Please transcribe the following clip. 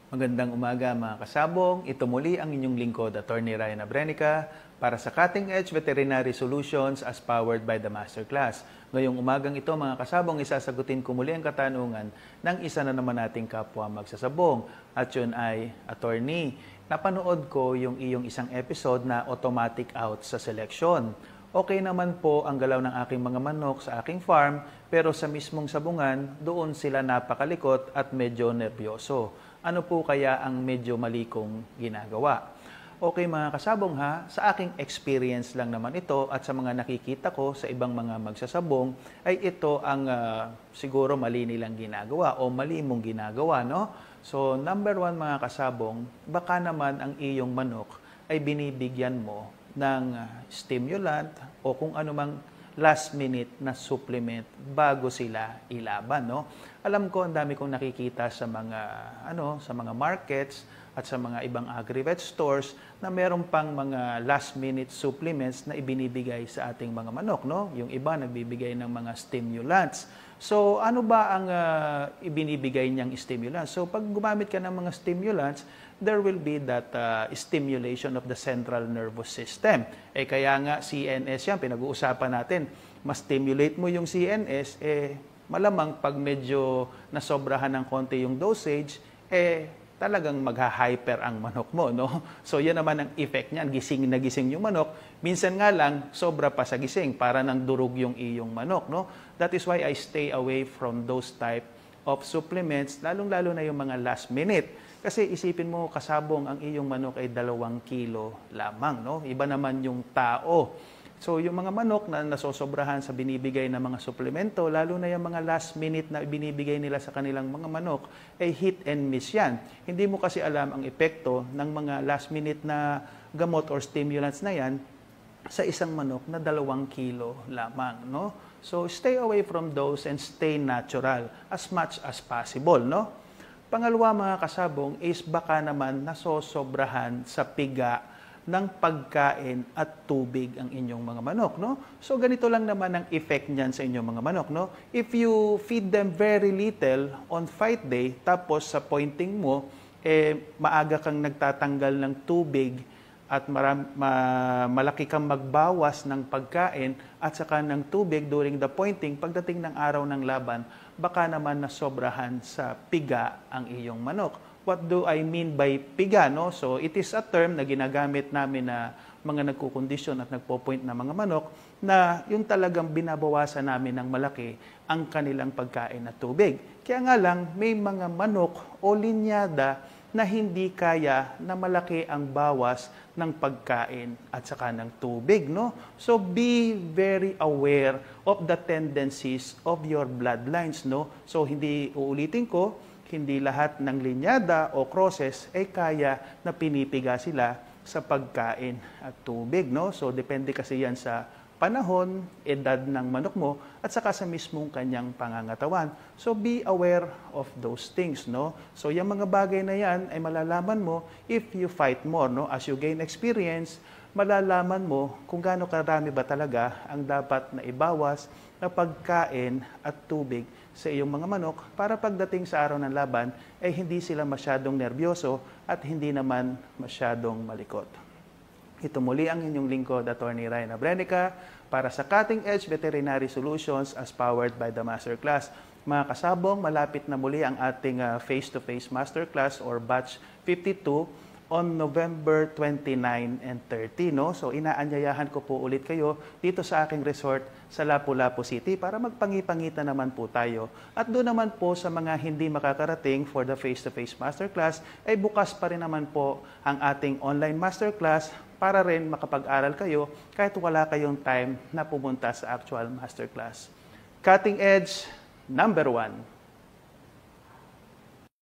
Magandang umaga mga kasabong. Ito muli ang inyong lingkod, Attorney Ryan Abrenica, para sa Cutting Edge Veterinary Solutions as powered by the Masterclass. Ngayong umagang ito mga kasabong, isasagutin ko muli ang katanungan ng isa na naman nating kapwa magsasabong. At yun ay, Attorney, napanood ko yung iyong isang episode na automatic out sa selection. Okay naman po ang galaw ng aking mga manok sa aking farm, pero sa mismong sabungan, doon sila napakalikot at medyo nervyoso. Ano po kaya ang medyo mali kong ginagawa? Okay mga kasabong ha, sa aking experience lang naman ito at sa mga nakikita ko sa ibang mga magsasabong ay ito ang siguro mali nilang ginagawa o mali mong ginagawa, no? So number one mga kasabong, baka naman ang iyong manok ay binibigyan mo ng stimulant o kung anumang last minute na supplement bago sila ilaban, no? Alam ko ang dami kong nakikita sa mga markets at sa mga ibang agri-vet stores na meron pang mga last minute supplements na ibinibigay sa ating mga manok, no? Yung iba nagbibigay ng mga stimulants. So, ano ba ang ibinibigay niyang stimulants? So, pag gumamit ka ng mga stimulants, there will be that stimulation of the central nervous system. Kaya nga CNS yan, pinag-uusapan natin. Mas stimulate mo yung CNS, malamang pag medyo nasobrahan ng konti yung dosage, talagang magha-hyper ang manok mo, no? So, yan naman ang effect niyan. Gising na gising yung manok. Minsan nga lang, sobra pa sa gising para nang durog yung iyong manok, no? That is why I stay away from those type of supplements, lalong-lalo na yung mga last minute. Kasi isipin mo, kasabong ang iyong manok ay 2 kilo lamang, no? Iba naman yung tao. So, yung mga manok na nasosobrahan sa binibigay na mga suplemento, lalo na yung mga last minute na binibigay nila sa kanilang mga manok, ay hit and miss yan. Hindi mo kasi alam ang epekto ng mga last minute na gamot or stimulants na yan sa isang manok na 2 kilo lamang, no? So, stay away from those and stay natural as much as possible, no? Pangalawa mga kasabong is baka naman nasosobrahan sa piga ng pagkain at tubig ang inyong mga manok, no? So ganito lang naman ang effect niyan sa inyong mga manok, no? If you feed them very little on fight day, tapos sa pointing mo, maaga kang nagtatanggal ng tubig at malaki kang magbawas ng pagkain at saka ng tubig during the pointing, pagdating ng araw ng laban, baka naman nasobrahan sa piga ang iyong manok. What do I mean by piga, no? So it is a term na ginagamit namin na mga nagkukondisyon at nagpo-point na mga manok na yung talagang binabawasan namin ng malaki ang kanilang pagkain at tubig. Kaya nga lang, may mga manok o linyada na hindi kaya na malaki ang bawas ng pagkain at saka ng tubig, no? So be very aware of the tendencies of your bloodlines, no? So hindi uulitin ko, hindi lahat ng linyada o crosses ay kaya na pinipiga sila sa pagkain at tubig, no? So depende kasi yan sa panahon, edad ng manok mo at saka sa mismong kanyang pangangatawan. So be aware of those things, no? So yung mga bagay na yan ay malalaman mo if you fight more, no? As you gain experience, malalaman mo kung gaano karami ba talaga ang dapat na ibawas na pagkain at tubig sa iyong mga manok para pagdating sa araw ng laban ay hindi sila masyadong nervyoso at hindi naman masyadong malikot. Ito muli ang inyong lingkod, Attorney Ryan Abrenica, para sa Cutting Edge Veterinary Solutions as powered by the Masterclass. Mga kasabong, malapit na muli ang ating face-to-face Masterclass or Batch 52 on November 29 and 30, no? So inaanyayahan ko po ulit kayo dito sa aking resort sa Lapu-Lapu City para magpangipangitan naman po tayo. At doon naman po sa mga hindi makakarating for the face-to-face masterclass ay bukas pa rin naman po ang ating online masterclass para rin makapag-aral kayo kahit wala kayong time na pumunta sa actual masterclass. Cutting Edge number 1.